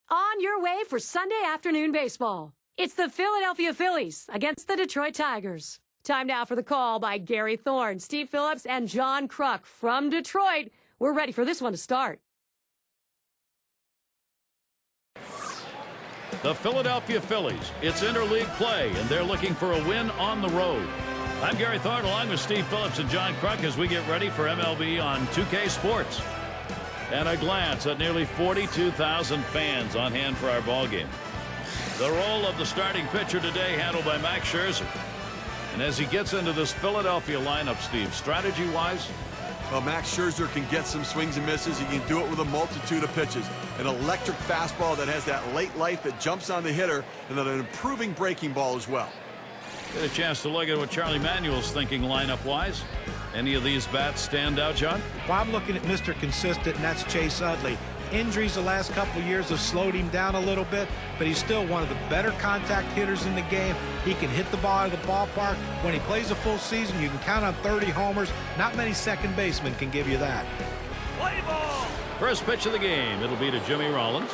On your way for Sunday afternoon baseball. It's the Philadelphia Phillies against the Detroit Tigers. Time now for the call by Gary Thorne, Steve Phillips, and John Kruk from Detroit. We're ready for this one to start. The Philadelphia Phillies, it's interleague play, and they're looking for a win on the road. I'm Gary Thorne along with Steve Phillips and John Kruk as we get ready for MLB on 2K Sports. And a glance at nearly 42,000 fans on hand for our ballgame. The role of the starting pitcher today handled by Max Scherzer. And as he gets into this Philadelphia lineup, Steve, strategy-wise? Well, Max Scherzer can get some swings and misses. He can do it with a multitude of pitches. An electric fastball that has that late life that jumps on the hitter, and then an improving breaking ball as well. Get a chance to look at what Charlie Manuel's thinking lineup-wise. Any of these bats stand out, John? Well, I'm looking at Mr. Consistent, and that's Chase Utley. Injuries the last couple of years have slowed him down a little bit, but he's still one of the better contact hitters in the game. He can hit the ball out of the ballpark. When he plays a full season, you can count on 30 homers. Not many second basemen can give you that. Play ball! First pitch of the game. It'll be to Jimmy Rollins.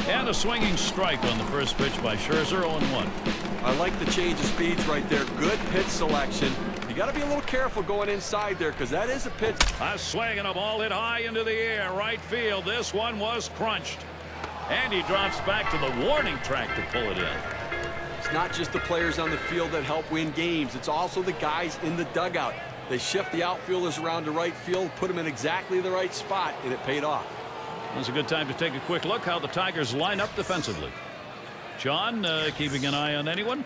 And a swinging strike on the first pitch by Scherzer, 0-1. I like the change of speeds right there. Good pitch selection. You got to be a little careful going inside there because that is a pitch. A swing and a ball hit high into the air, right field. This one was crunched. And he drops back to the warning track to pull it in. It's not just the players on the field that help win games. It's also the guys in the dugout. They shift the outfielders around to right field, put them in exactly the right spot, and it paid off. It's a good time to take a quick look how the Tigers line up defensively. John, keeping an eye on anyone?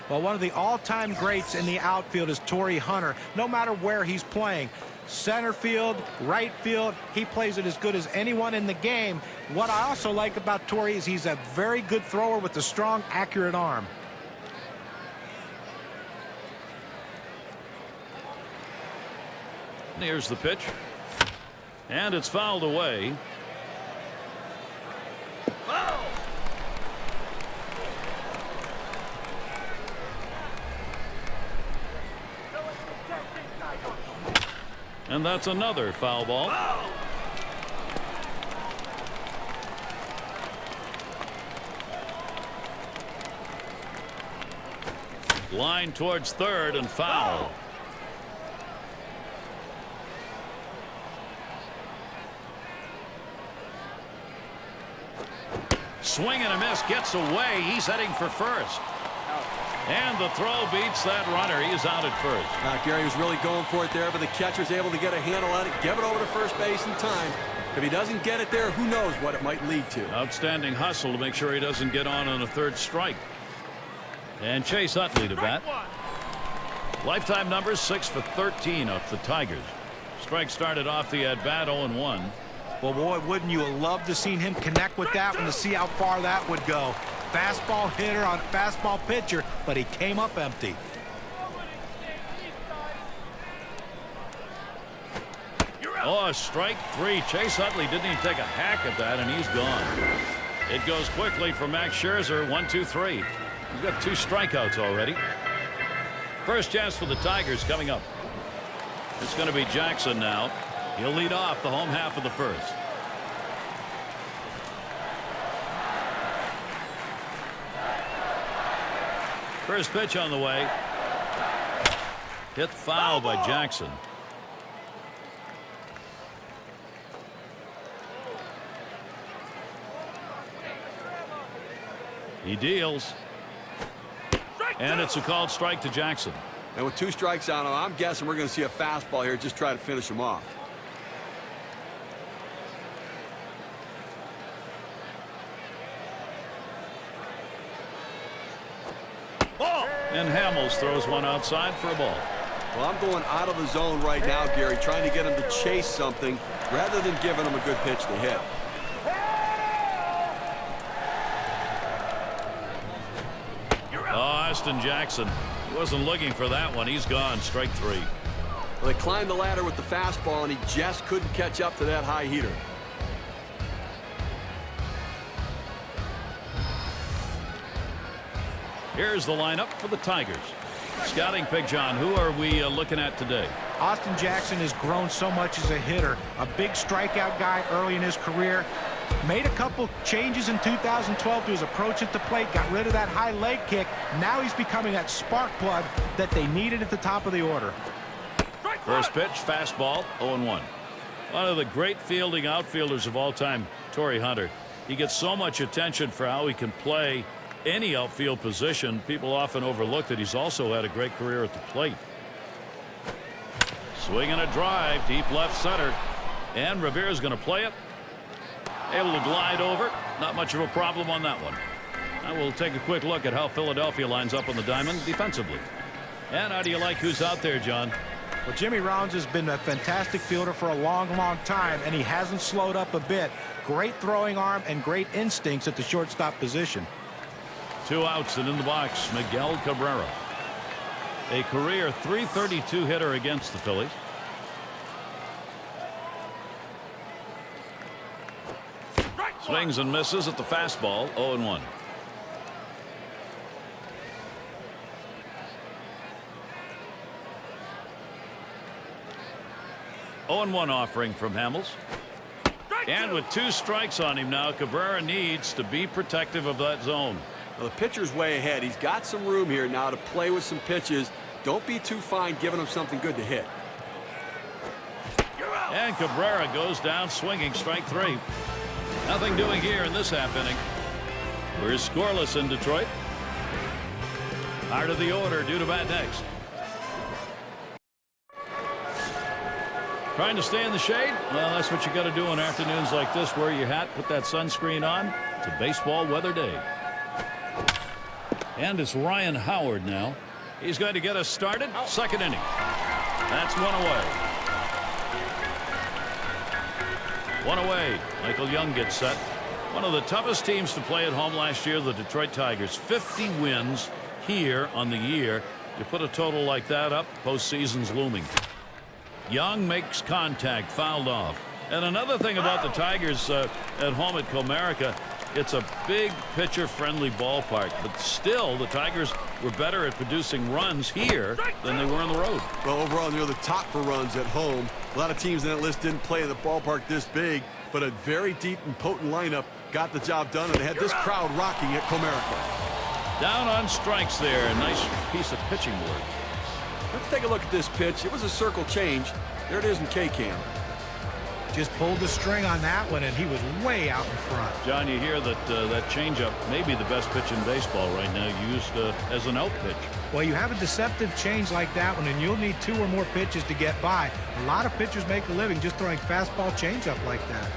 Well, one of the all-time greats in the outfield is Torrey Hunter, no matter where he's playing. Center field, right field, he plays it as good as anyone in the game. What I also like about Torrey is he's a very good thrower with a strong, accurate arm. Here's the pitch. And it's fouled away. And that's another foul ball. Line towards third and foul. Swing and a miss, gets away. He's heading for first. And the throw beats that runner. He's out at first. Gary was really going for it there, but the catcher's able to get a handle on it, give it over to first base in time. If he doesn't get it there, who knows what it might lead to. Outstanding hustle to make sure he doesn't get on a third strike. And Chase Utley to bat. Lifetime numbers 6 for 13 off the Tigers. Strike started off the at-bat 0-1. Well, boy, wouldn't you have loved to seen him connect with that one to see how far that would go. Fastball hitter on fastball pitcher, but he came up empty. Oh, strike three. Chase Utley didn't even take a hack at that, and he's gone. It goes quickly for Max Scherzer. 1-2-3. He's got 2 strikeouts already. First chance for the Tigers coming up. It's going to be Jackson now. He'll lead off the home half of the first. First pitch on the way. Hit foul by Jackson. He deals. And it's a called strike to Jackson. And with 2 strikes on him, I'm guessing we're going to see a fastball here. Just try to finish him off. And Hamels throws one outside for a ball. Well, I'm going out of the zone right now, Gary, trying to get him to chase something rather than giving him a good pitch to hit. Oh, Austin Jackson. He wasn't looking for that one. He's gone. Strike 3. Well, they climbed the ladder with the fastball, and he just couldn't catch up to that high heater. Here's the lineup for the Tigers. Scouting pick, John. Who are we looking at today? Austin Jackson has grown so much as a hitter. A big strikeout guy early in his career. Made a couple changes in 2012 to his approach at the plate. Got rid of that high leg kick. Now he's becoming that spark plug that they needed at the top of the order. First pitch, fastball, 0-1. One of the great fielding outfielders of all time, Torrey Hunter. He gets so much attention for how he can play any outfield position. People often overlook that he's also had a great career at the plate. Swing and a drive, deep left center. And Rivera's going to play it. Able to glide over. Not much of a problem on that one. I will take a quick look at how Philadelphia lines up on the diamond defensively. And how do you like who's out there, John? Well, Jimmy Rollins has been a fantastic fielder for a long time, and he hasn't slowed up a bit. Great throwing arm and great instincts at the shortstop position. 2 outs and in the box, Miguel Cabrera. A career .332 hitter against the Phillies. Swings and misses at the fastball, 0-1. (0-1) offering from Hamels. And with 2 strikes on him now, Cabrera needs to be protective of that zone. Well, the pitcher's way ahead. He's got some room here now to play with some pitches. Don't be too fine giving him something good to hit. And Cabrera goes down swinging, strike 3. Nothing doing here in this half inning. We're scoreless in Detroit. Heart of the order due to bat next. Trying to stay in the shade? Well, that's what you got to do on afternoons like this. Wear your hat, put that sunscreen on. It's a baseball weather day. And it's Ryan Howard now. He's going to get us started. Second inning. That's 1 away. 1 away. Michael Young gets set. One of the toughest teams to play at home last year, the Detroit Tigers. 50 wins here on the year. You put a total like that up, postseason's looming. Young makes contact, fouled off. And another thing about the Tigers at home at Comerica, it's a big pitcher-friendly ballpark, but still the Tigers were better at producing runs here than they were on the road. Well, overall, they're the top for runs at home. A lot of teams in that list didn't play in the ballpark this big, but a very deep and potent lineup got the job done, and they had this crowd rocking at Comerica. Down on strikes there. A nice piece of pitching work. Let's take a look at this pitch. It was a circle change. There it is in K-Cam. Just pulled the string on that one, and he was way out in front. John, you hear that that changeup may be the best pitch in baseball right now, used as an out pitch. Well, you have a deceptive change like that one, and you'll need 2 or more pitches to get by. A lot of pitchers make a living just throwing fastball changeup like that.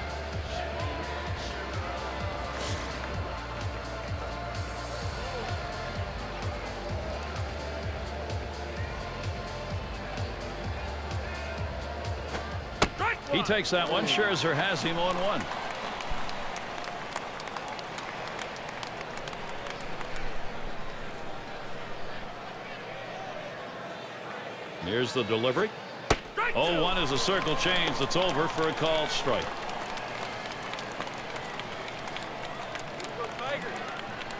He takes that one. Scherzer has him 0-1. Here's the delivery. 0-1 is a circle change that's over for a called strike.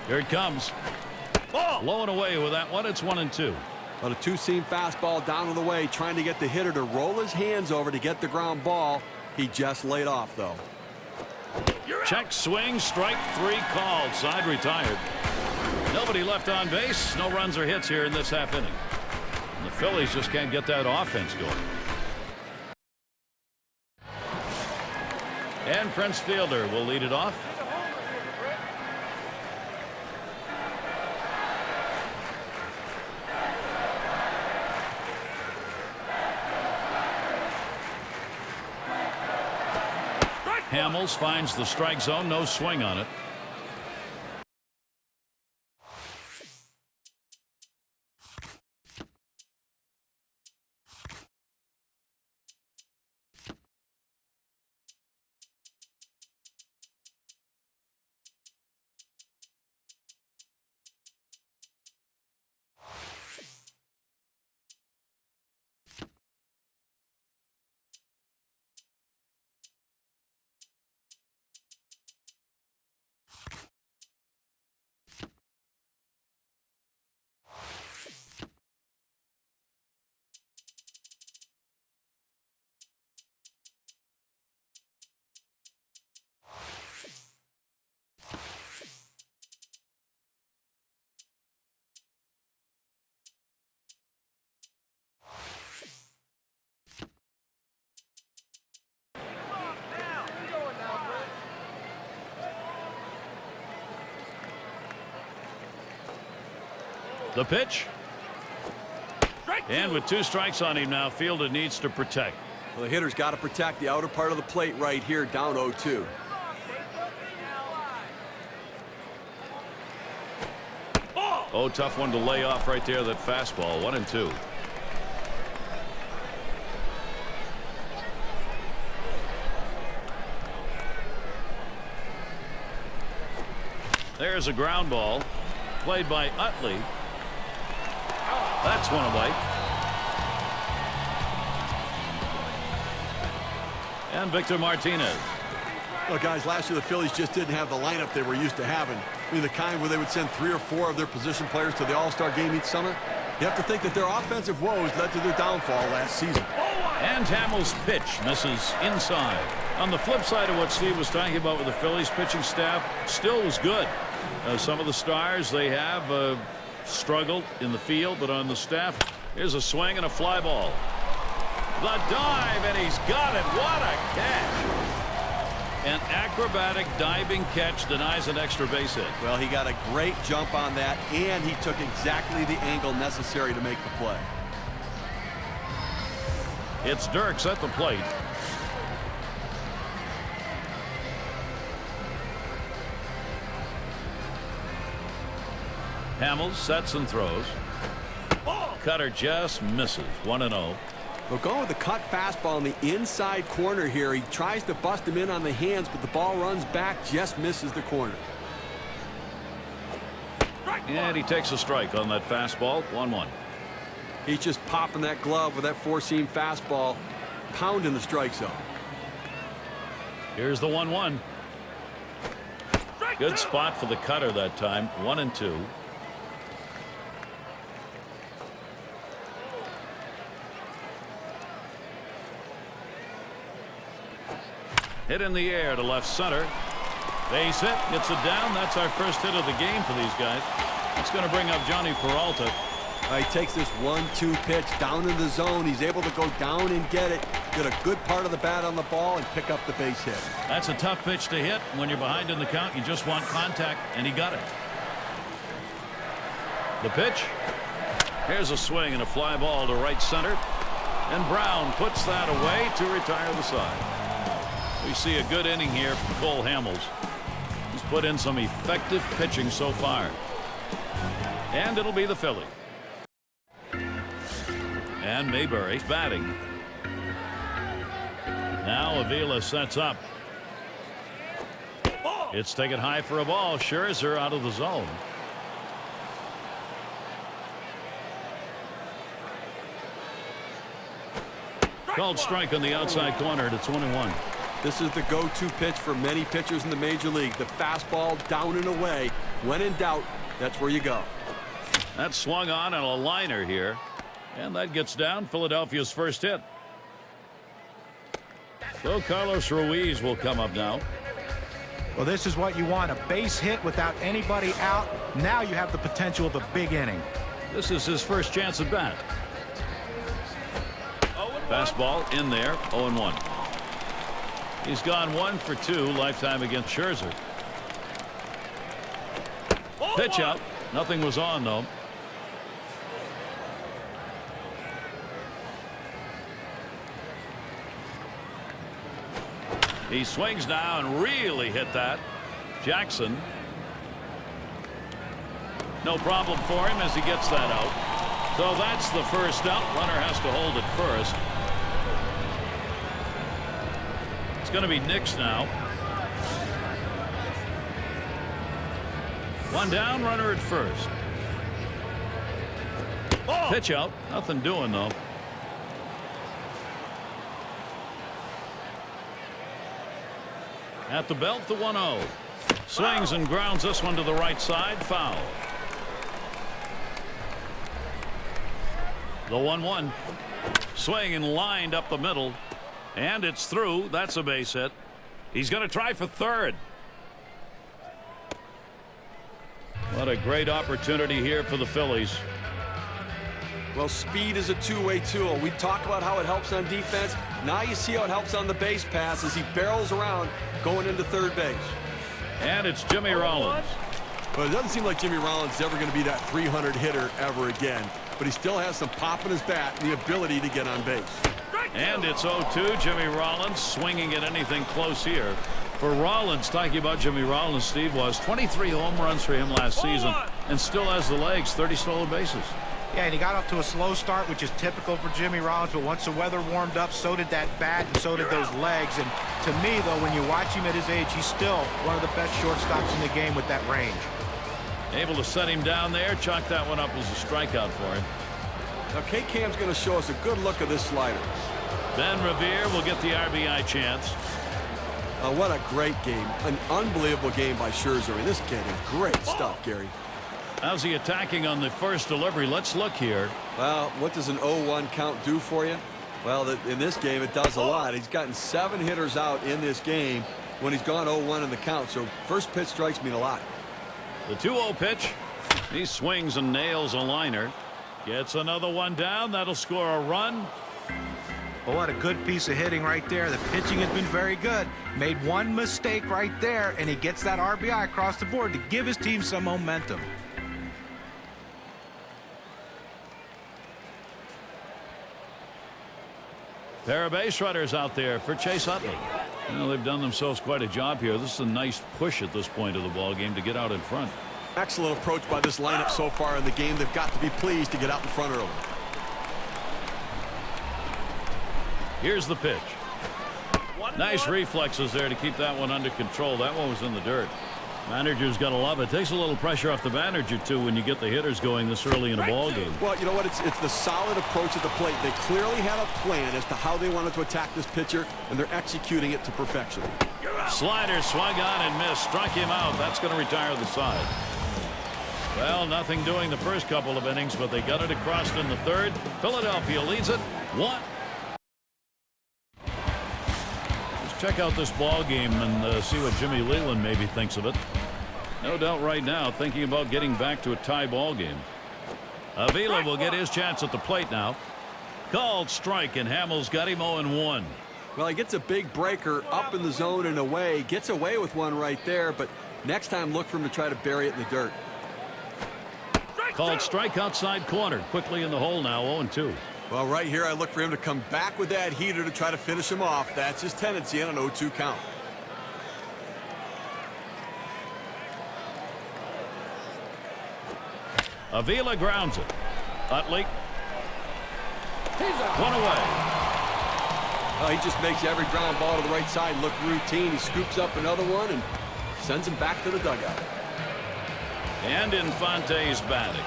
Here it comes. Low and away with that one. It's 1-2. On a 2-seam fastball down to the way, trying to get the hitter to roll his hands over to get the ground ball. He just laid off, though. Check swing, strike 3 called. Side retired. Nobody left on base. No runs or hits here in this half inning. And the Phillies just can't get that offense going. And Prince Fielder will lead it off. Hamels finds the strike zone, no swing on it. The pitch. And with 2 strikes on him now, Fielder needs to protect. Well, the hitter's got to protect the outer part of the plate right here, down 0-2. Oh, tough one to lay off right there, that fastball. 1-2. There's a ground ball played by Utley. That's one away. And Victor Martinez. Well, guys, last year the Phillies just didn't have the lineup they were used to having. I mean, the kind where they would send 3 or 4 of their position players to the All-Star game each summer. You have to think that their offensive woes led to their downfall last season. And Hamels' pitch misses inside. On the flip side of what Steve was talking about with the Phillies pitching staff, still was good. Some of the stars they have struggled in the field, but on the staff, here's a swing and a fly ball. The dive, and he's got it. What a catch. An acrobatic diving catch denies an extra base hit. Well, he got a great jump on that, and he took exactly the angle necessary to make the play. It's Dirks at the plate. Hamels sets and throws. Cutter just misses. 1-0. We're going with the cut fastball in the inside corner here. He tries to bust him in on the hands, but the ball runs back, just misses the corner. And he takes a strike on that fastball. 1-1. He's just popping that glove with that 4-seam fastball, pounding the strike zone. Here's the 1-1. Good spot for the cutter that time. 1-2. Hit in the air to left center. Base hit, gets it down. That's our first hit of the game for these guys. It's going to bring up Johnny Peralta. He takes this 1-2 pitch down in the zone. He's able to go down and get it, get a good part of the bat on the ball, and pick up the base hit. That's a tough pitch to hit. When you're behind in the count, you just want contact, and he got it. The pitch. Here's a swing and a fly ball to right center. And Brown puts that away to retire the side. We see a good inning here from Cole Hamels. He's put in some effective pitching so far. And it'll be the Phillies. And Mayberry's batting. Now Avila sets up. It's taken high for a ball. Scherzer out of the zone. Called strike on the outside corner to 21. This is the go-to pitch for many pitchers in the major league. The fastball down and away. When in doubt, that's where you go. That swung on a liner here. And that gets down Philadelphia's first hit. So Carlos Ruiz will come up now. Well, this is what you want, a base hit without anybody out. Now you have the potential of a big inning. This is his first chance at bat. Fastball in there. 0-1. He's gone 1 for 2 lifetime against Scherzer. Pitch out. Nothing was on though. He swings now and really hit that. Jackson. No problem for him as he gets that out. So that's the first out. Runner has to hold it first. It's going to be Nix now. One down, runner at first. Pitch out. Nothing doing though. At the belt, the 1-0. Swings and grounds this one to the right side. Foul. The 1-1. Swing and lined up the middle. And it's through. That's a base hit. He's going to try for third. What a great opportunity here for the Phillies. Well, speed is a two-way tool. We talk about how it helps on defense. Now you see how it helps on the base pass as he barrels around going into third base. And it's Jimmy Rollins. But it doesn't seem like Jimmy Rollins is ever going to be that 300 hitter ever again. But he still has some pop in his bat and the ability to get on base. And it's 0-2. Jimmy Rollins swinging at anything close here. For Rollins, talking about Jimmy Rollins, Steve, was 23 home runs for him last season and still has the legs, 30 stolen bases. Yeah, and he got off to a slow start, which is typical for Jimmy Rollins, but once the weather warmed up, so did that bat and so did those legs. And to me, though, when you watch him at his age, he's still one of the best shortstops in the game with that range. Able to set him down there, chalk that one up as a strikeout for him. Now, K-Cam's going to show us a good look at this slider. Ben Revere will get the RBI chance. What a great game. An unbelievable game by Scherzer. I mean, this kid is great stuff, Gary. How's he attacking on the first delivery? Let's look here. Well, what does an 0-1 count do for you? Well, in this game, it does a lot. He's gotten 7 hitters out in this game when he's gone 0-1 in the count. So first pitch strikes mean a lot. The 2-0 pitch. He swings and nails a liner. Gets another one down. That'll score a run. Oh, what a good piece of hitting right there. The pitching has been very good. Made one mistake right there, and he gets that RBI across the board to give his team some momentum. Pair of base runners out there for Chase Utley. Well, they've done themselves quite a job here. This is a nice push at this point of the ball game to get out in front. Excellent approach by this lineup so far in the game. They've got to be pleased to get out in front early. Here's the pitch. Nice reflexes there to keep that one under control. That one was in the dirt. Manager's got to love it. Takes a little pressure off the manager, too, when you get the hitters going this early in a ball game. Well, you know what? It's the solid approach at the plate. They clearly had a plan as to how they wanted to attack this pitcher, and they're executing it to perfection. Slider swung on and missed. Struck him out. That's going to retire the side. Well, nothing doing the first couple of innings, but they got it across in the third. Philadelphia leads it 1. Check out this ball game and see what Jimmy Leland maybe thinks of it. No doubt right now thinking about getting back to a tie ball game. Avila will get his chance at the plate now. Called strike, and Hamels got him 0-1. Well, he gets a big breaker up in the zone and away. Gets away with one right there, but next time look for him to try to bury it in the dirt. Called strike outside corner. Quickly in the hole now, 0-2. Well, right here, I look for him to come back with that heater to try to finish him off. That's his tendency on an 0-2 count. Avila grounds it. Utley. One away. He just makes every ground ball to the right side look routine. He scoops up another one and sends him back to the dugout. And Infante's batting.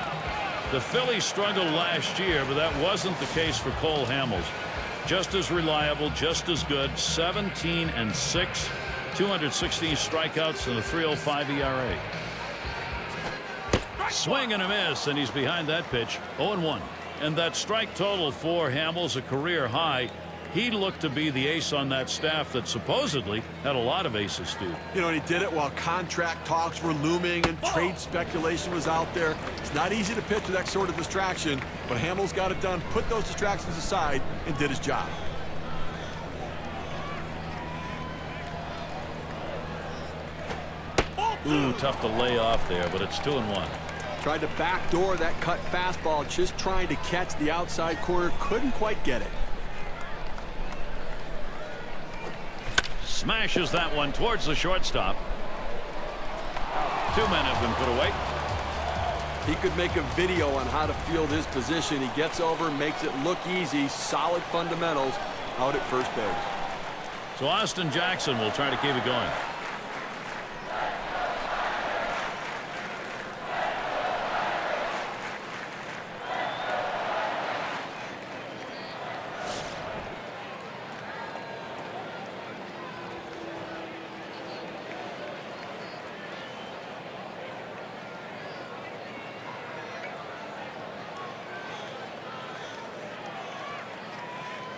The Phillies struggled last year, but that wasn't the case for Cole Hamels. Just as reliable, just as good. 17-6, 216 strikeouts, and a 3.05 ERA. Swing and a miss, and he's behind that pitch. 0-1. And that strike total for Hamels, a career high. He looked to be the ace on that staff that supposedly had a lot of aces, Steve. You know, and he did it while contract talks were looming and trade speculation was out there. It's not easy to pitch with that sort of distraction, but Hamels got it done, put those distractions aside, and did his job. Ooh, tough to lay off there, but it's 2-1. Tried to backdoor that cut fastball, just trying to catch the outside corner. Couldn't quite get it. Smashes that one towards the shortstop. 2 men have been put away. He could make a video on how to field his position. He gets over, makes it look easy. Solid fundamentals out at first base. So Austin Jackson will try to keep it going.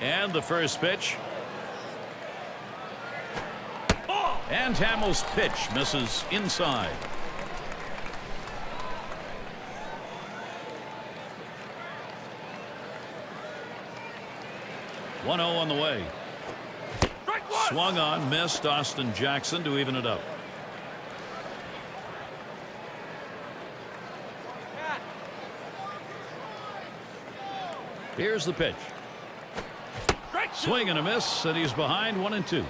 And the first pitch. And Hamels' pitch misses inside. One 0 on the way. Swung on, missed. Austin Jackson to even it up. Here's the pitch. Swing and a miss, and he's behind 1-2.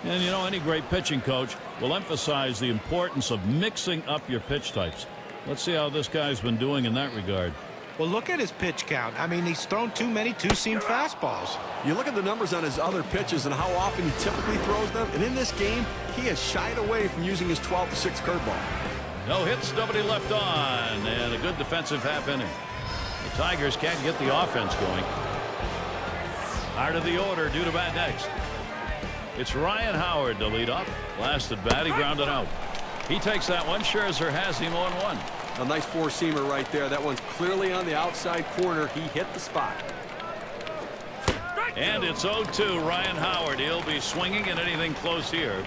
And you know, any great pitching coach will emphasize the importance of mixing up your pitch types. Let's see how this guy's been doing in that regard. Well, look at his pitch count. I mean, he's thrown too many two-seam fastballs. You look at the numbers on his other pitches and how often he typically throws them, and in this game, he has shied away from using his 12-6 curveball. No hits, nobody left on, and a good defensive half inning. The Tigers can't get the offense going. Hard of the order due to bat next. It's Ryan Howard to lead off. Last at bat, he grounded out. He takes that one. Scherzer has him 0-1. A nice four-seamer right there. That one's clearly on the outside corner. He hit the spot. And it's 0-2. Ryan Howard. He'll be swinging at anything close here.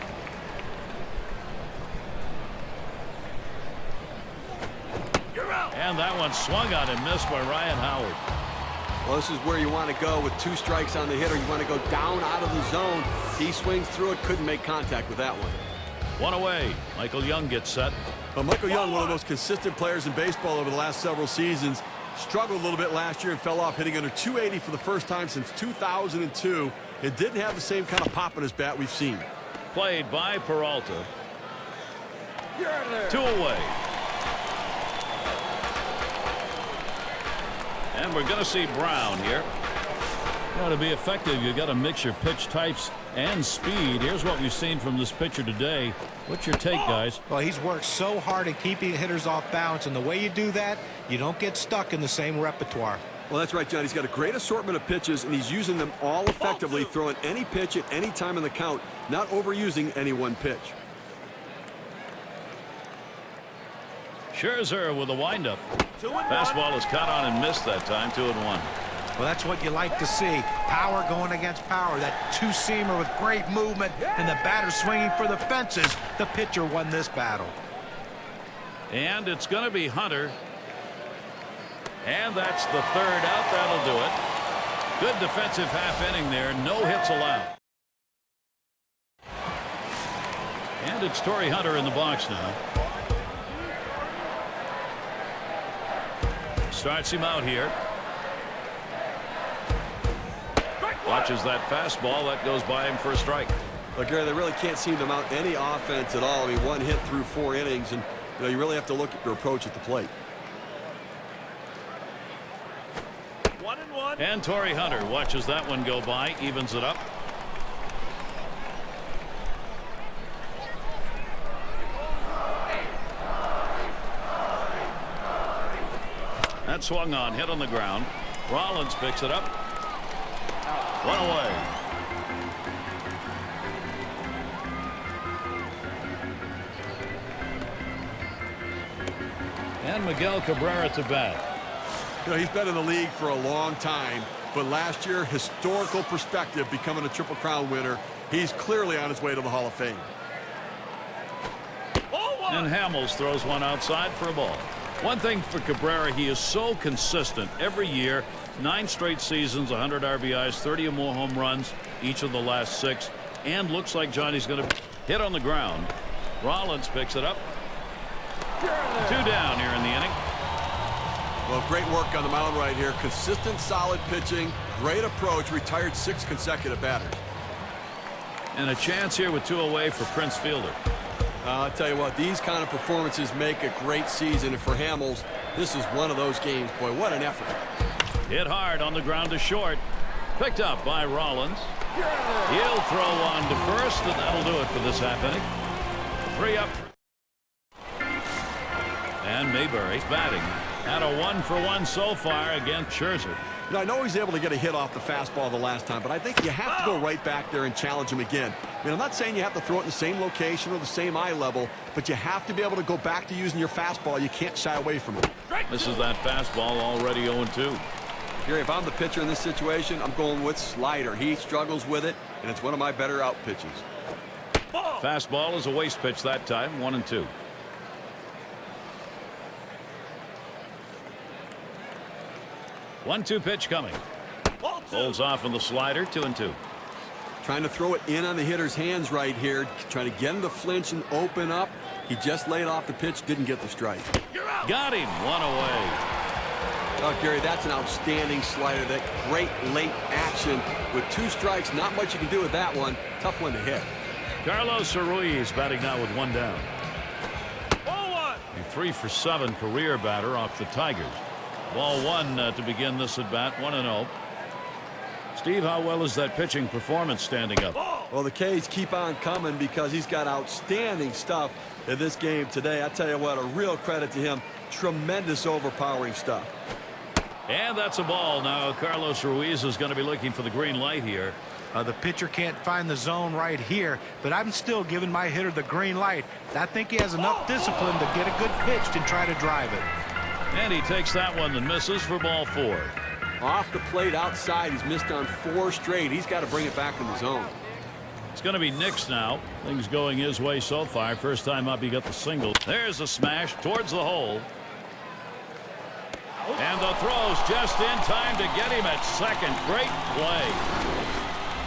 And that one swung on and missed by Ryan Howard. Well, this is where you want to go with 2 strikes on the hitter. You want to go down out of the zone. He swings through it, couldn't make contact with that one. One away. Michael Young gets set. But Michael Young, one of the most consistent players in baseball over the last several seasons, struggled a little bit last year and fell off, hitting under 280 for the first time since 2002. It didn't have the same kind of pop in his bat we've seen. Played by Peralta. 2 away. And we're going to see Brown here. Now, to be effective, you've got to mix your pitch types and speed. Here's what we've seen from this pitcher today. What's your take, guys? Well, he's worked so hard at keeping hitters off balance, and the way you do that, you don't get stuck in the same repertoire. Well, that's right, John. He's got a great assortment of pitches, and he's using them all effectively, throwing any pitch at any time in the count, not overusing any one pitch. Scherzer with a windup. Fastball is caught on and missed that time. 2-1. Well, that's what you like to see. Power going against power. That two-seamer with great movement, and the batter swinging for the fences. The pitcher won this battle. And it's going to be Hunter. And that's the 3rd out. That'll do it. Good defensive half inning there. No hits allowed. And it's Torrey Hunter in the box now. Starts him out here. Watches that fastball. That goes by him for a strike. But Gary, they really can't seem to mount any offense at all. I mean, 1 hit through 4 innings, and you really have to look at your approach at the plate. 1-1. And Torrey Hunter watches that one go by, evens it up. That swung on, hit on the ground. Rollins picks it up. 1 away. And Miguel Cabrera to bat. He's been in the league for a long time, but last year, historical perspective, becoming a Triple Crown winner. He's clearly on his way to the Hall of Fame. And Hamels throws one outside for a ball. One thing for Cabrera, he is so consistent every year. 9 straight seasons, 100 RBIs, 30 or more home runs each of the last 6, and looks like Johnny's going to hit on the ground. Rollins picks it up. 2 down here in the inning. Well, great work on the mound right here. Consistent, solid pitching, great approach, retired 6 consecutive batters. And a chance here with 2 away for Prince Fielder. I'll tell you what, these kind of performances make a great season, and for Hamels, this is one of those games. Boy, what an effort. Hit hard on the ground to short. Picked up by Rollins. He'll throw one to first, and that'll do it for this half inning. 3 up. And Mayberry's batting. Had a 1-for-1 so far against Scherzer. I know he's able to get a hit off the fastball the last time, but I think you have to go right back there and challenge him again. I mean, I'm not saying you have to throw it in the same location or the same eye level, but you have to be able to go back to using your fastball. You can't shy away from it. This is that fastball already 0-2. Gary, if I'm the pitcher in this situation, I'm going with slider. He struggles with it, and it's one of my better out pitches. Fastball is a waste pitch that time. 1-2. One-two pitch coming. Holds off on the slider. 2-2. Trying to throw it in on the hitter's hands right here. Trying to get him to flinch and open up. He just laid off the pitch. Didn't get the strike. Got him. 1 away. Oh, Gary, that's an outstanding slider. That great late action. With 2 strikes, not much you can do with that one. Tough one to hit. Carlos Ruiz batting now with 1 down. A 3 for 7 career batter off the Tigers. Ball 1 to begin this at bat. 1-0. Steve, how well is that pitching performance standing up? Well, the K's keep on coming because he's got outstanding stuff in this game today. I tell you what, a real credit to him. Tremendous overpowering stuff. And that's a ball. Now Carlos Ruiz is going to be looking for the green light here. The pitcher can't find the zone right here, but I'm still giving my hitter the green light. I think he has enough discipline to get a good pitch and try to drive it. And he takes that one and misses for ball 4. Off the plate outside, he's missed on 4 straight. He's got to bring it back in the zone. It's going to be Nix now. Things going his way so far. First time up, he got the single. There's a smash towards the hole. And the throw's just in time to get him at second. Great play.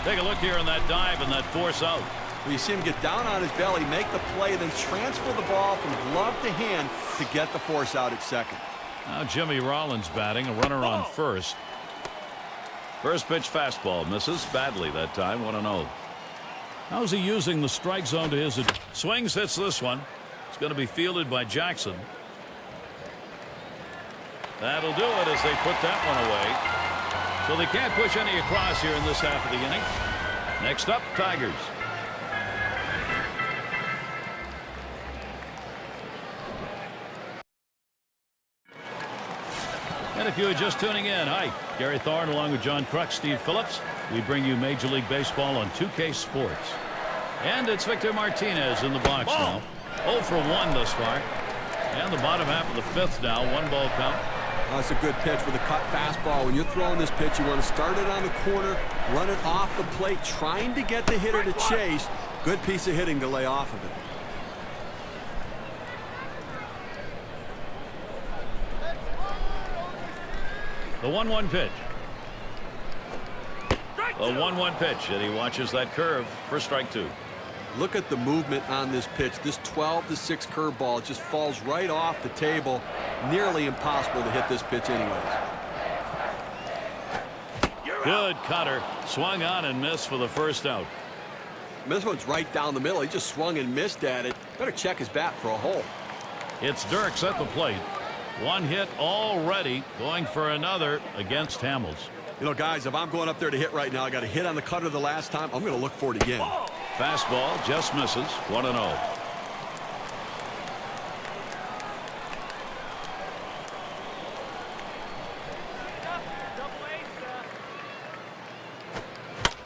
Take a look here on that dive and that force out. Well, you see him get down on his belly, make the play, then transfer the ball from glove to hand to get the force out at second. Now Jimmy Rollins batting, a runner on first. First pitch fastball misses badly that time. 1-0. How's he using the strike zone to his swings? Hits this one. It's going to be fielded by Jackson. That'll do it as they put that one away. So they can't push any across here in this half of the inning. Next up, Tigers. And if you are just tuning in, hi, Gary Thorne along with John Kruk, Steve Phillips. We bring you Major League Baseball on 2K Sports. And it's Victor Martinez in the box now. 0 for 1 thus far. And the bottom half of the 5th now. 1 ball count. That's a good pitch with a cut fastball. When you're throwing this pitch, you want to start it on the corner, run it off the plate, trying to get the hitter to chase. Good piece of hitting to lay off of it. The 1-1 pitch. The 1-1 pitch, and he watches that curve for strike 2. Look at the movement on this pitch. This 12-6 curveball just falls right off the table. Nearly impossible to hit this pitch anyways. Good cutter. Swung on and missed for the first out. This one's right down the middle. He just swung and missed at it. Better check his bat for a hole. It's Dirks at the plate. 1 hit already, going for another against Hamels. You know, guys, if I'm going up there to hit right now, I got a hit on the cutter the last time. I'm going to look for it again. Fastball just misses. 1-0.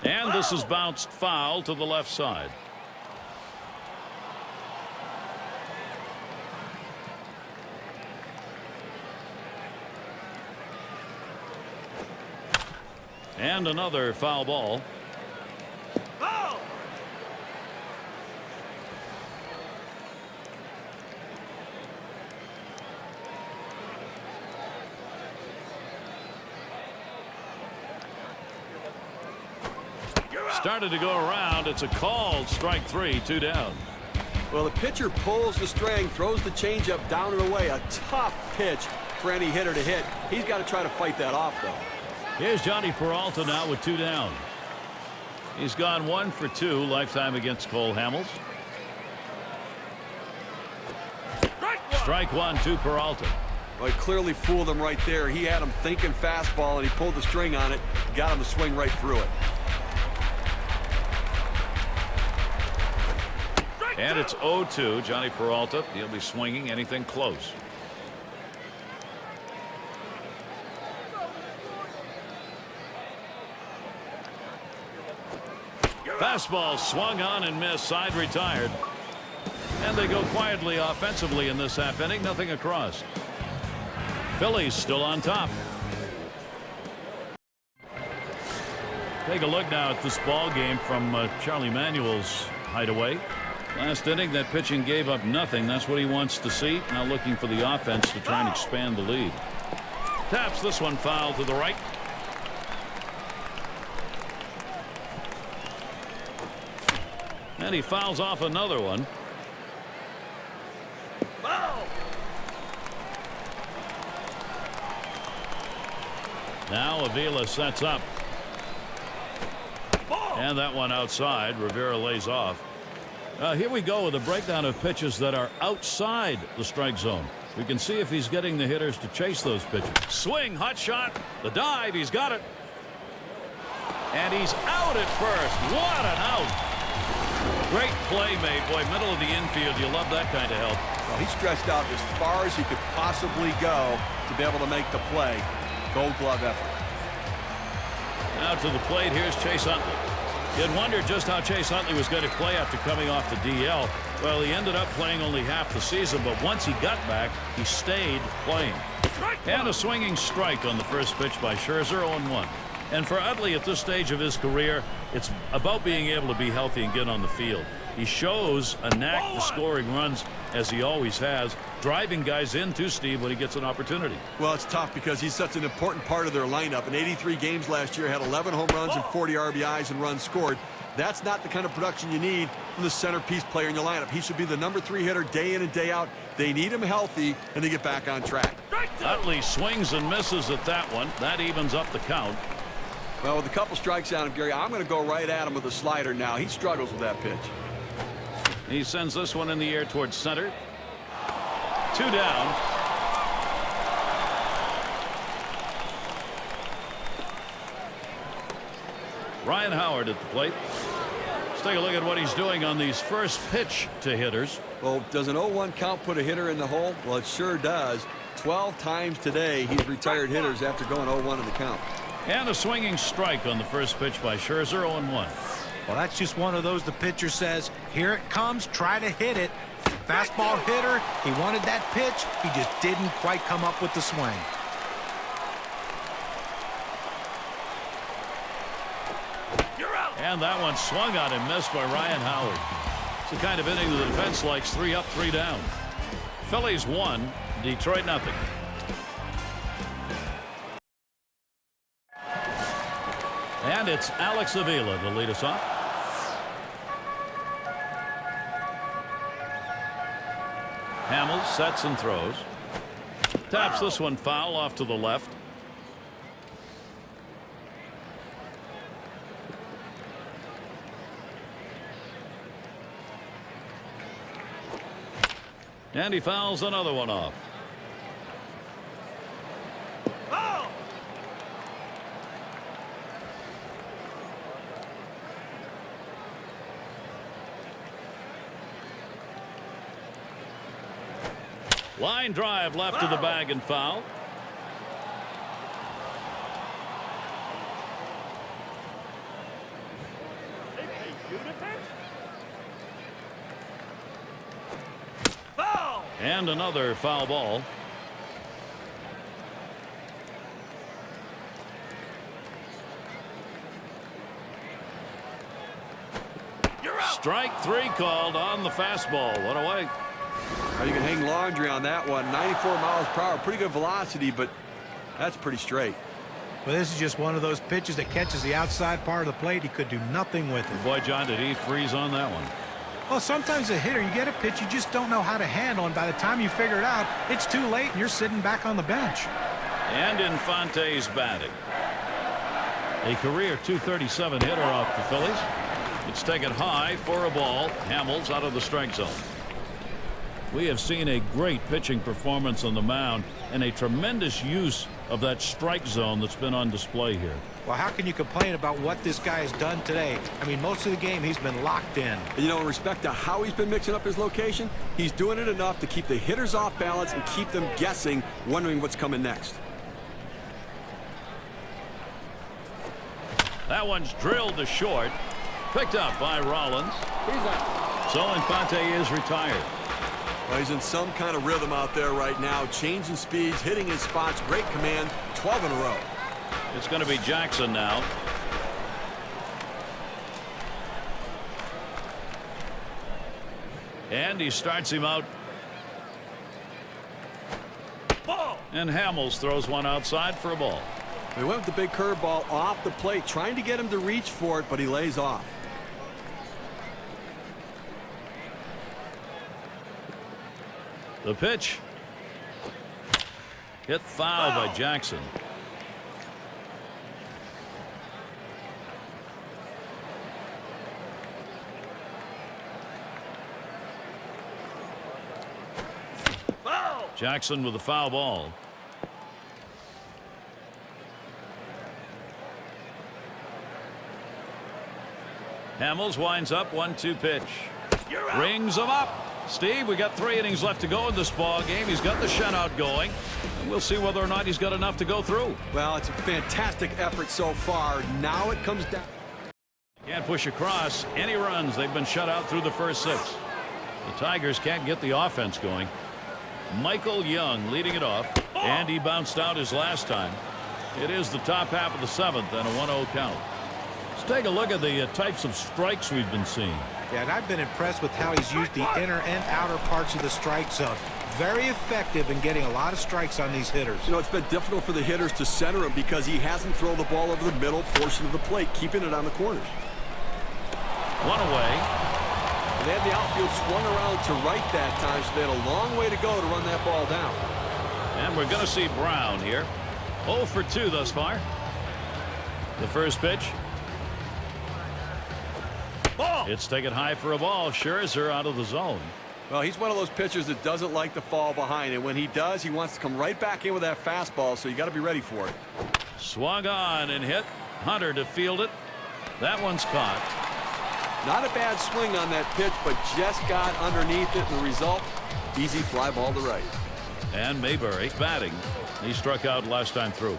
And this is bounced foul to the left side. And another foul ball. Started to go around. It's a called strike 3, 2 down. Well, the pitcher pulls the string, throws the changeup down and away. A tough pitch for any hitter to hit. He's got to try to fight that off, though. Here's Johnny Peralta now with 2 down. He's gone 1 for 2 lifetime against Cole Hamels. Strike 1 to Peralta. Well, he clearly fooled him right there. He had him thinking fastball, and he pulled the string on it, got him to swing right through it. And it's 0-2. Johnny Peralta. He'll be swinging anything close. Fastball swung on and missed. Side retired. And they go quietly offensively in this half inning. Nothing across. Phillies still on top. Take a look now at this ball game from Charlie Manuel's hideaway. Last inning, that pitching gave up nothing. That's what he wants to see. Now looking for the offense to try and expand the lead. Taps this one foul to the right. And he fouls off another one. Now Avila sets up. And that one outside. Rivera lays off. Here we go with a breakdown of pitches that are outside the strike zone. We can see if he's getting the hitters to chase those pitches. Swing, hot shot, the dive, he's got it. And he's out at first. What an out. Great play made. Boy, middle of the infield, you love that kind of help. Well, he stretched out as far as he could possibly go to be able to make the play. Gold glove effort. Now to the plate, here's Chase Utley. You'd wonder just how Chase Utley was going to play after coming off the DL. Well, he ended up playing only half the season, but once he got back, he stayed playing. And a swinging strike on the first pitch by Scherzer, 0-1. And for Utley at this stage of his career, it's about being able to be healthy and get on the field. He shows a knack for scoring runs, as he always has, driving guys in too, Steve, when he gets an opportunity. Well, it's tough because he's such an important part of their lineup. In 83 games last year, had 11 home runs and 40 RBIs and runs scored. That's not the kind of production you need from the centerpiece player in your lineup. He should be the #3 hitter day in and day out. They need him healthy and to get back on track. Utley swings and misses at that one. That evens up the count. Well, with a couple strikes on him, Gary, I'm going to go right at him with a slider now. He struggles with that pitch. He sends this one in the air towards center. 2 down. Ryan Howard at the plate. Let's take a look at what he's doing on these first pitch to hitters. Well, does an 0-1 count put a hitter in the hole? Well, it sure does. 12 times today he's retired hitters after going 0-1 in the count. And a swinging strike on the first pitch by Scherzer, 0-1. Well, that's just one of those the pitcher says, here it comes, try to hit it. Fastball hitter, he wanted that pitch, he just didn't quite come up with the swing. And that one swung on and missed by Ryan Howard. It's the kind of inning the defense likes. 3 up, 3 down. Phillies 1, Detroit 0. And it's Alex Avila to lead us off. Hamels sets and throws. Taps this one foul off to the left. And he fouls another one off. Line drive left to the bag and foul. And another foul ball. Strike 3 called on the fastball. What a way. You can hang laundry on that one. 94 miles per hour. Pretty good velocity, but that's pretty straight. Well, this is just one of those pitches that catches the outside part of the plate. He could do nothing with it. Boy, John, did he freeze on that one. Well, sometimes a hitter, you get a pitch you just don't know how to handle, and by the time you figure it out, it's too late and you're sitting back on the bench. And Infante's batting. A career .237 hitter off the Phillies. It's taken high for a ball. Hamels out of the strike zone. We have seen a great pitching performance on the mound and a tremendous use of that strike zone that's been on display here. Well, how can you complain about what this guy has done today? I mean, most of the game he's been locked in. You know, in respect to how he's been mixing up his location, he's doing it enough to keep the hitters off balance and keep them guessing, wondering what's coming next. That one's drilled to short. Picked up by Rollins. So Infante is retired. Well, he's in some kind of rhythm out there right now, changing speeds, hitting his spots, great command, 12 in a row. It's going to be Jackson now. And he starts him out. Ball. And Hamels throws one outside for a ball. They went with the big curveball off the plate, trying to get him to reach for it, but he lays off. The pitch. Hit foul by Jackson. Jackson with a foul ball. Hamels winds up 1-2 pitch. Rings him up. Steve, we got 3 innings left to go in this ball game. He's got the shutout going, and we'll see whether or not he's got enough to go through. Well, it's a fantastic effort so far. Now it comes down. Can't push across any runs. They've been shut out through the first 6. The Tigers can't get the offense going. Michael Young leading it off, and he bounced out his last time. It is the top half of the 7th and a 1-0 count. Let's take a look at the types of strikes we've been seeing. Yeah, and I've been impressed with how he's used the inner and outer parts of the strike zone. Very effective in getting a lot of strikes on these hitters. You know, it's been difficult for the hitters to center him because he hasn't thrown the ball over the middle portion of the plate, keeping it on the corners. 1 away. And they had the outfield swung around to right that time, so they had a long way to go to run that ball down. And we're going to see Brown here. 0 for 2 thus far. The first pitch. Ball. It's taken high for a ball. Scherzer out of the zone. Well, he's one of those pitchers that doesn't like to fall behind, and when he does, he wants to come right back in with that fastball, so you got to be ready for it. Swung on and hit. Hunter to field it. That one's caught. Not a bad swing on that pitch, but just got underneath it, and the result, easy fly ball to right. And Mayberry batting. He struck out last time through.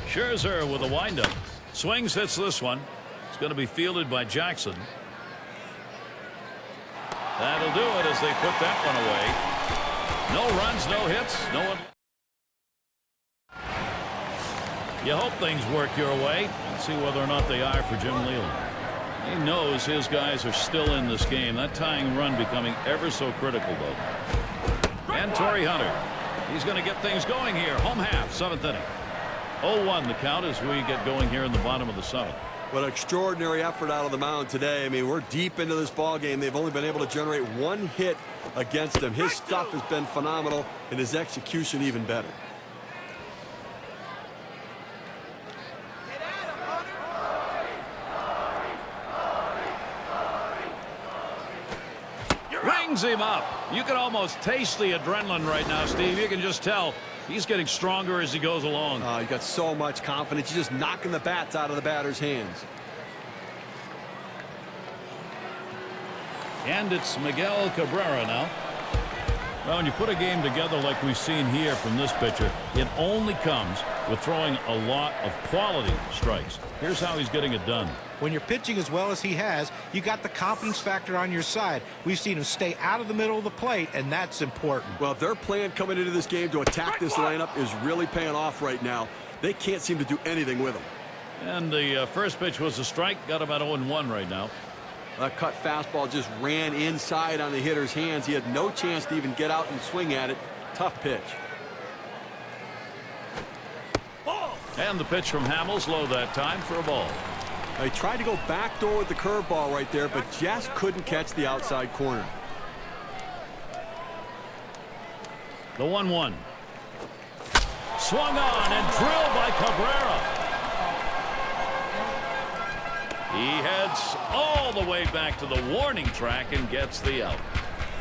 Scherzer with a windup. Swings, hits this one. It's going to be fielded by Jackson. That'll do it as they put that one away. No runs, no hits, no one. You hope things work your way. Let's see whether or not they are for Jim Leland. He knows his guys are still in this game. That tying run becoming ever so critical, though. And Torrey Hunter. He's going to get things going here. Home half, 7th inning. 0-1 the count as we get going here in the bottom of the 7th. What an extraordinary effort out of the mound today. I mean, we're deep into this ball game. They've only been able to generate 1 hit against him. His stuff has been phenomenal, and his execution even better. Rings him up. You can almost taste the adrenaline right now, Steve. You can just tell he's getting stronger as he goes along. He got so much confidence. He's just knocking the bats out of the batter's hands. And it's Miguel Cabrera now. Well, when you put a game together like we've seen here from this pitcher, it only comes with throwing a lot of quality strikes. Here's how he's getting it done. When you're pitching as well as he has, you got the confidence factor on your side. We've seen him stay out of the middle of the plate, and that's important. Well, their plan coming into this game to attack this lineup is really paying off right now. They can't seem to do anything with him. And the first pitch was a strike. Got about 0-1 right now. That cut fastball just ran inside on the hitter's hands. He had no chance to even get out and swing at it. Tough pitch. And the pitch from Hamels low that time for a ball. He tried to go backdoor with the curveball right there, but just couldn't catch the outside corner. The 1-1. Swung on and drilled by Cabrera. He heads all the way back to the warning track and gets the out.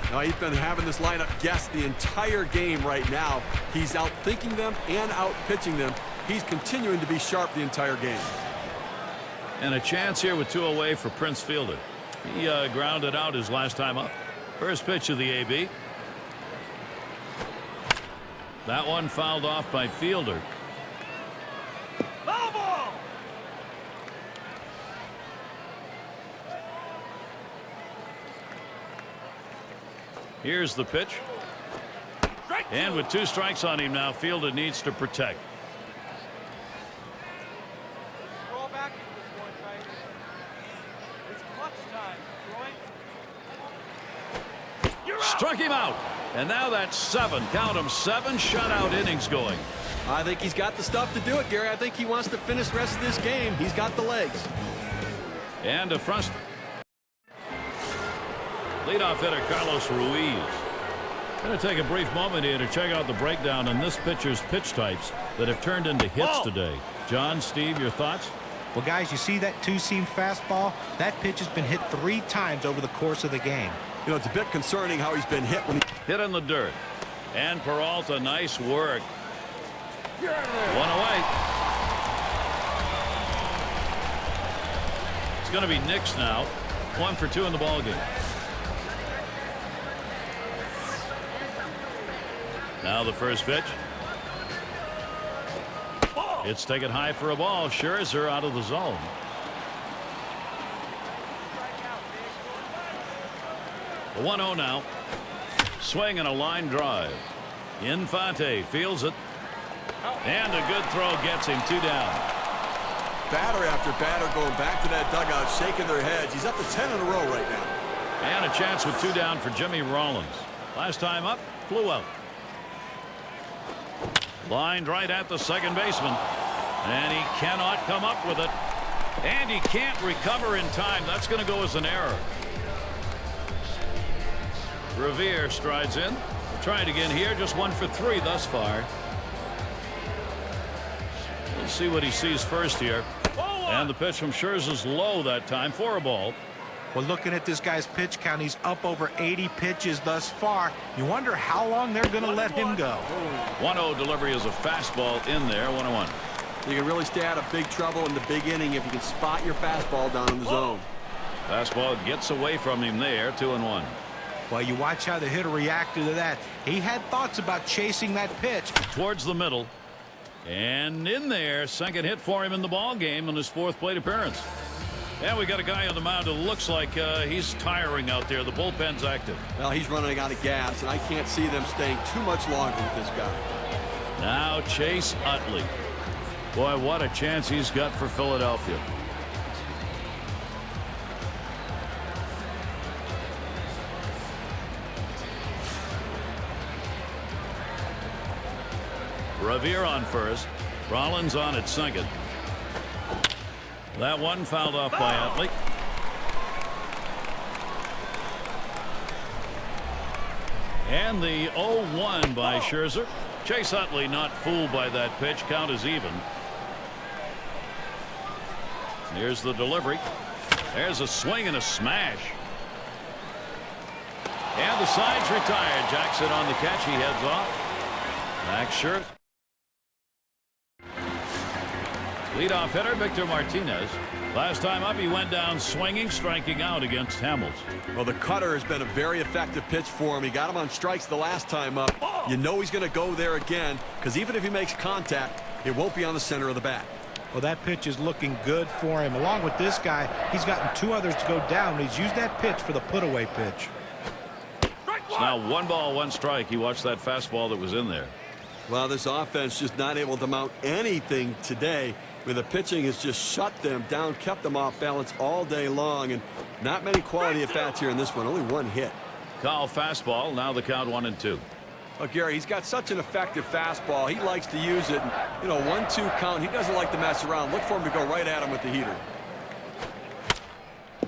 Now, he's been having this lineup guess the entire game right now. He's out thinking them and out pitching them. He's continuing to be sharp the entire game. And a chance here with 2 away for Prince Fielder. He grounded out his last time up. First pitch of the AB. That one fouled off by Fielder. Foul ball! Here's the pitch. And with 2 strikes on him now, Fielder needs to protect. Struck him out. And now that's 7. Count them, 7 shutout innings going. I think he's got the stuff to do it, Gary. I think he wants to finish the rest of this game. He's got the legs. And a front. Leadoff hitter Carlos Ruiz. Going to take a brief moment here to check out the breakdown on this pitcher's pitch types that have turned into hits today. John, Steve, your thoughts? Well, guys, you see that 2-seam fastball? That pitch has been hit 3 times over the course of the game. You know, it's a bit concerning how he's been hit when he hit in the dirt. And Peralta, nice work. One away. It's going to be Nix now. 1 for 2 in the ballgame. Now the first pitch. It's taken high for a ball. Scherzer out of the zone. The 1-0 now. Swing and a line drive. Infante fields it. And a good throw gets him 2 down. Batter after batter going back to that dugout, shaking their heads. He's up to 10 in a row right now. And a chance with 2 down for Jimmy Rollins. Last time up, flew out. Lined right at the second baseman. And he cannot come up with it. And he can't recover in time. That's going to go as an error. Revere strides in. Trying again here. Just 1 for 3 thus far. We'll see what he sees first here. And the pitch from Scherzer's low that time for a ball. Well, looking at this guy's pitch count, he's up over 80 pitches thus far. You wonder how long they're going to let him go. 1-0 delivery is a fastball in there. 1-1. You can really stay out of big trouble in the big inning if you can spot your fastball down in the zone. Fastball gets away from him there. 2-1. Well, you watch how the hitter reacted to that. He had thoughts about chasing that pitch. Towards the middle. And in there. Second hit for him in the ball game in his 4th plate appearance. And we got a guy on the mound who looks like he's tiring out there. The bullpen's active. Well, he's running out of gas, and I can't see them staying too much longer with this guy. Now Chase Utley. Boy, what a chance he's got for Philadelphia. Revere on first. Rollins on at second. That one fouled off by Utley. And the 0-1 by Scherzer. Chase Utley not fooled by that pitch. Count is even. Here's the delivery. There's a swing and a smash. And the side's retired. Jackson on the catch. He heads off. Max Scherzer. Leadoff hitter Victor Martinez. Last time up, he went down swinging, striking out against Hamels. Well, the cutter has been a very effective pitch for him. He got him on strikes the last time up. You know he's going to go there again, because even if he makes contact, it won't be on the center of the bat. Well, that pitch is looking good for him. Along with this guy, he's gotten 2 others to go down. He's used that pitch for the put-away pitch. It's now 1 ball, 1 strike. He watched that fastball that was in there. Well, this offense just not able to mount anything today. I mean, the pitching has just shut them down, kept them off balance all day long, and not many quality at-bats here in this one. Only 1 hit. Call fastball. Now the count 1-2. Oh, Gary, he's got such an effective fastball. He likes to use it. And, you know, 1-2 count. He doesn't like to mess around. Look for him to go right at him with the heater.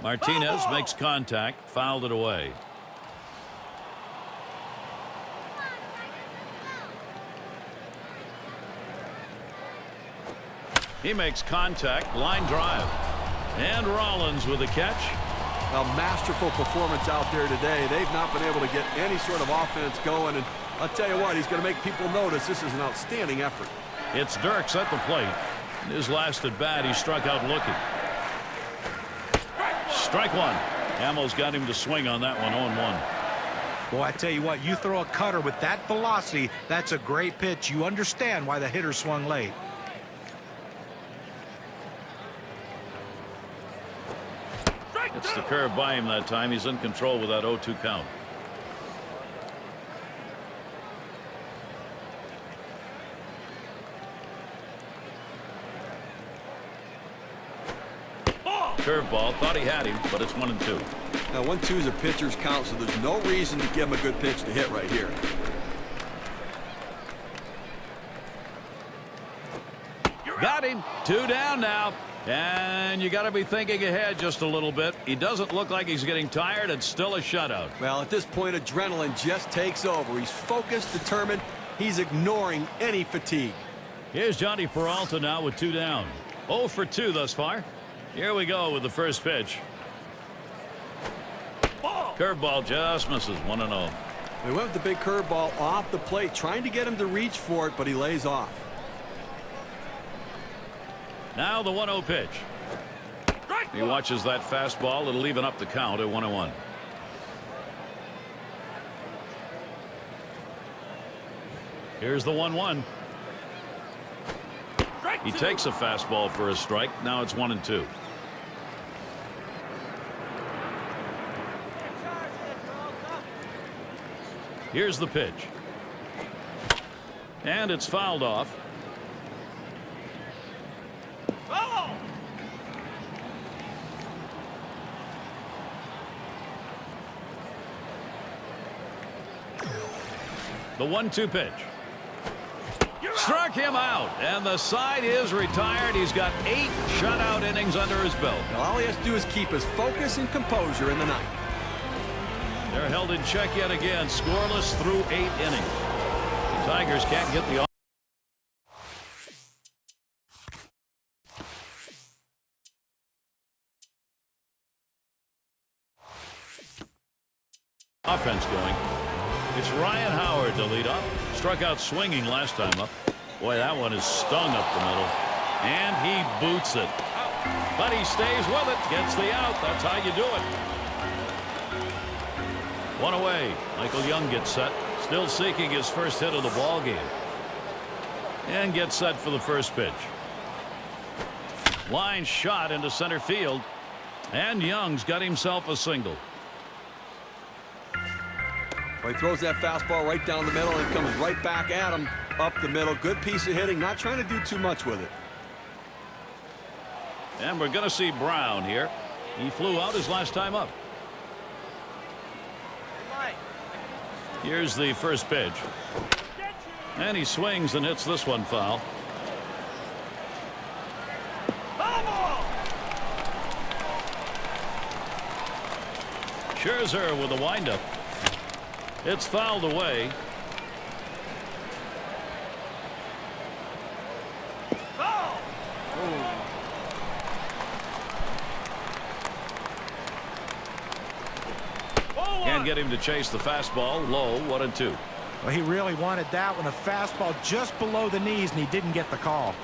Martinez makes contact, fouled it away. He makes contact, line drive. And Rollins with a catch. A masterful performance out there today. They've not been able to get any sort of offense going. And I'll tell you what, he's going to make people notice this is an outstanding effort. It's Dirks at the plate. In his last at bat, he struck out looking. Strike 1. Hamels got him to swing on that one, 0-1. Boy, I tell you what, you throw a cutter with that velocity, that's a great pitch. You understand why the hitter swung late. It's the curve by him that time. He's in control with that 0-2 count. Curveball. Thought he had him, but it's 1-2. Now 1-2 is a pitcher's count, so there's no reason to give him a good pitch to hit right here. Got him. 2 down now. And you got to be thinking ahead just a little bit. He doesn't look like he's getting tired. It's still a shutout. Well, at this point, adrenaline just takes over. He's focused, determined. He's ignoring any fatigue. Here's Johnny Peralta now with 2 down. 0 for 2 thus far. Here we go with the first pitch. Curveball just misses. 1-0. They went with the big curveball off the plate, trying to get him to reach for it, but he lays off. Now the 1-0 pitch. He watches that fastball. It'll even up the count at 1-1. Here's the 1-1. He takes a fastball for a strike. Now it's 1-2. Here's the pitch. And it's fouled off. The 1-2 pitch. Struck him out, and the side is retired. He's got 8 shutout innings under his belt. Now all he has to do is keep his focus and composure in the ninth. They're held in check yet again, scoreless through 8 innings. The Tigers can't get the offense going. It's Ryan Howard to lead off. Struck out swinging last time up. Boy, that one is stung up the middle. And he boots it. But he stays with it. Gets the out. That's how you do it. One away. Michael Young gets set. Still seeking his first hit of the ball game. And gets set for the first pitch. Line shot into center field. And Young's got himself a single. Well, he throws that fastball right down the middle and comes right back at him up the middle. Good piece of hitting. Not trying to do too much with it. And we're going to see Brown here. He flew out his last time up. Here's the first pitch. And he swings and hits this one foul. Scherzer with a windup. It's fouled away. Can't get him to chase the fastball. Low, 1-2. Well, he really wanted that one. A fastball just below the knees, and he didn't get the call.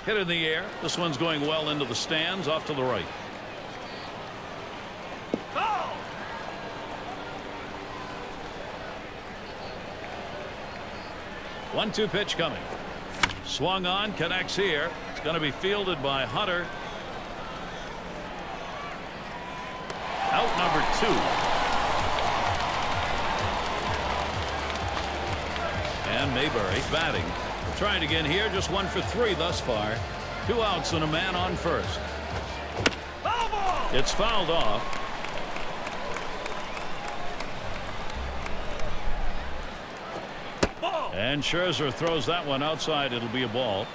Hit in the air. This one's going well into the stands, off to the right. One-two pitch coming. Swung on, connects here. It's going to be fielded by Hunter. Out number 2. And Mayberry batting. Trying again here, just 1 for 3 thus far. 2 outs and a man on first. It's fouled off. And Scherzer throws that one outside. It'll be a ball.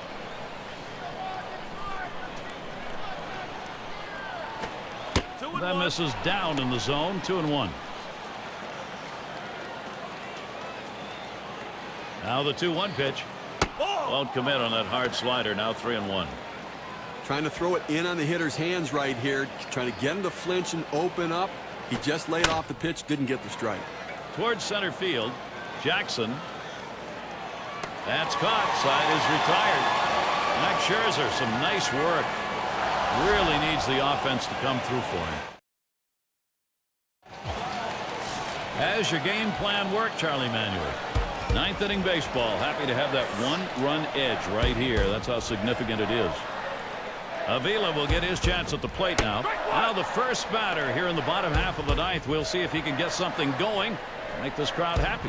That misses down in the zone. 2-1. Now the 2-1 pitch. Won't commit on that hard slider. Now 3-1. Trying to throw it in on the hitter's hands right here. Trying to get him to flinch and open up. He just laid off the pitch. Didn't get the strike. Towards center field. Jackson. That's caught. Side is retired. Max Scherzer, some nice work. Really needs the offense to come through for him. As your game plan work, Charlie Manuel? 9th inning baseball. Happy to have that 1-run edge right here. That's how significant it is. Avila will get his chance at the plate now. Now the first batter here in the bottom half of the 9th. We'll see if he can get something going to make this crowd happy.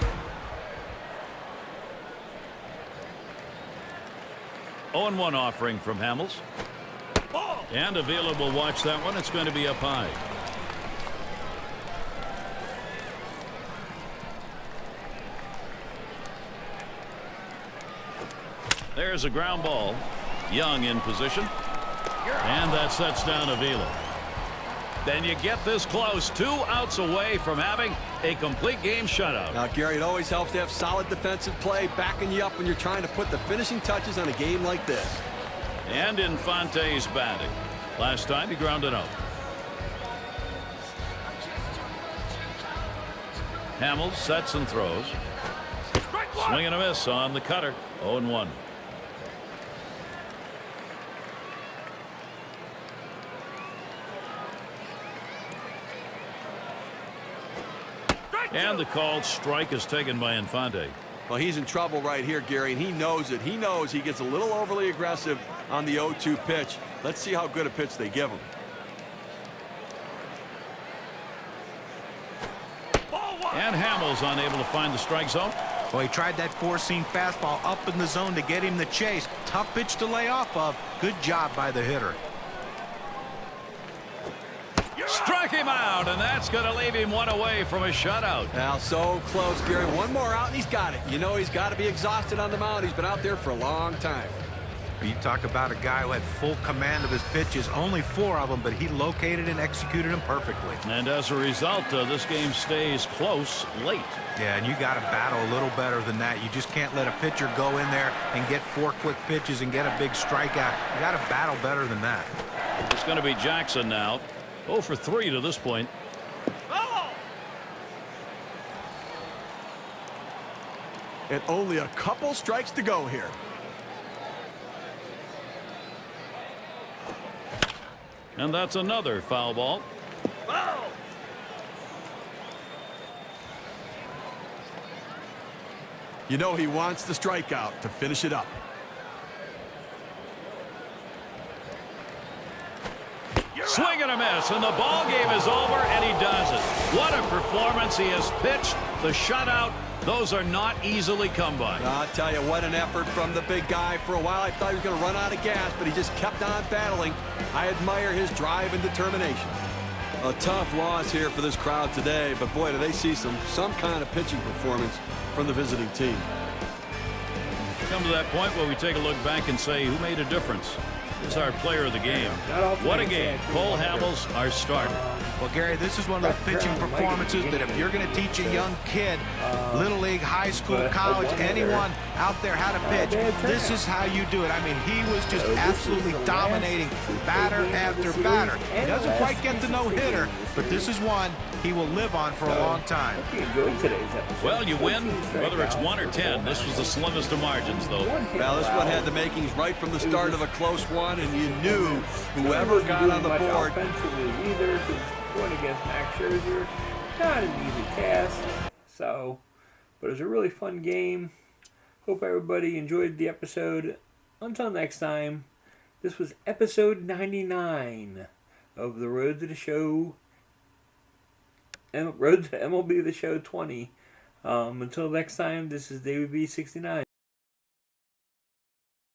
0-1 offering from Hamels. And Avila will watch that one. It's going to be up high. There's a ground ball. Young in position. And that sets down Avila. Then you get this close. 2 outs away from having a complete game shutout. Now, Gary, it always helps to have solid defensive play backing you up when you're trying to put the finishing touches on a game like this. And Infante's batting. Last time he grounded out. Hamels sets and throws. Swing and a miss on the cutter. 0-1. And the called strike is taken by Infante. Well, he's in trouble right here, Gary, and he knows it. He knows he gets a little overly aggressive on the 0-2 pitch. Let's see how good a pitch they give him. And Hamels unable to find the strike zone. Well, he tried that four-seam fastball up in the zone to get him the chase. Tough pitch to lay off of. Good job by the hitter. Struck him out, and that's going to leave him one away from a shutout. Now, so close, Gary. One more out, and he's got it. You know he's got to be exhausted on the mound. He's been out there for a long time. You talk about a guy who had full command of his pitches, only 4 of them, but he located and executed them perfectly. And as a result, this game stays close late. Yeah, and you got to battle a little better than that. You just can't let a pitcher go in there and get 4 quick pitches and get a big strikeout. You got to battle better than that. It's going to be Jackson now. 0 for 3 to this point. And only a couple strikes to go here. And that's another foul ball. You know he wants the strikeout to finish it up. Swing and a miss, and the ball game is over, and he does it. What a performance. He has pitched the shutout. Those are not easily come by. I'll tell you, what an effort from the big guy. For a while, I thought he was going to run out of gas, but he just kept on battling. I admire his drive and determination. A tough loss here for this crowd today, but boy, do they see some kind of pitching performance from the visiting team. Come to that point where we take a look back and say, who made a difference? Is our player of the game. What a game. Cole Hamels, our starter. Well, Gary, this is one of those pitching performances that if you're going to teach a young kid, little league, high school, college, anyone out there how to pitch, this is how you do it. I mean, he was just absolutely dominating batter after batter. He doesn't quite get the no-hitter, but this is one he will live on for a long time. Well, you win, whether it's 1 or 10. This was the slimmest of margins, though. Well, this one had the makings right from the start of a close one, and you knew whoever got on the board. Either going against Max Scherzer, not an easy task. So, but it was a really fun game. Hope everybody enjoyed the episode. Until next time, this was episode 99 of the Road to the Show. Road to MLB The Show 20. Until next time, this is David B69.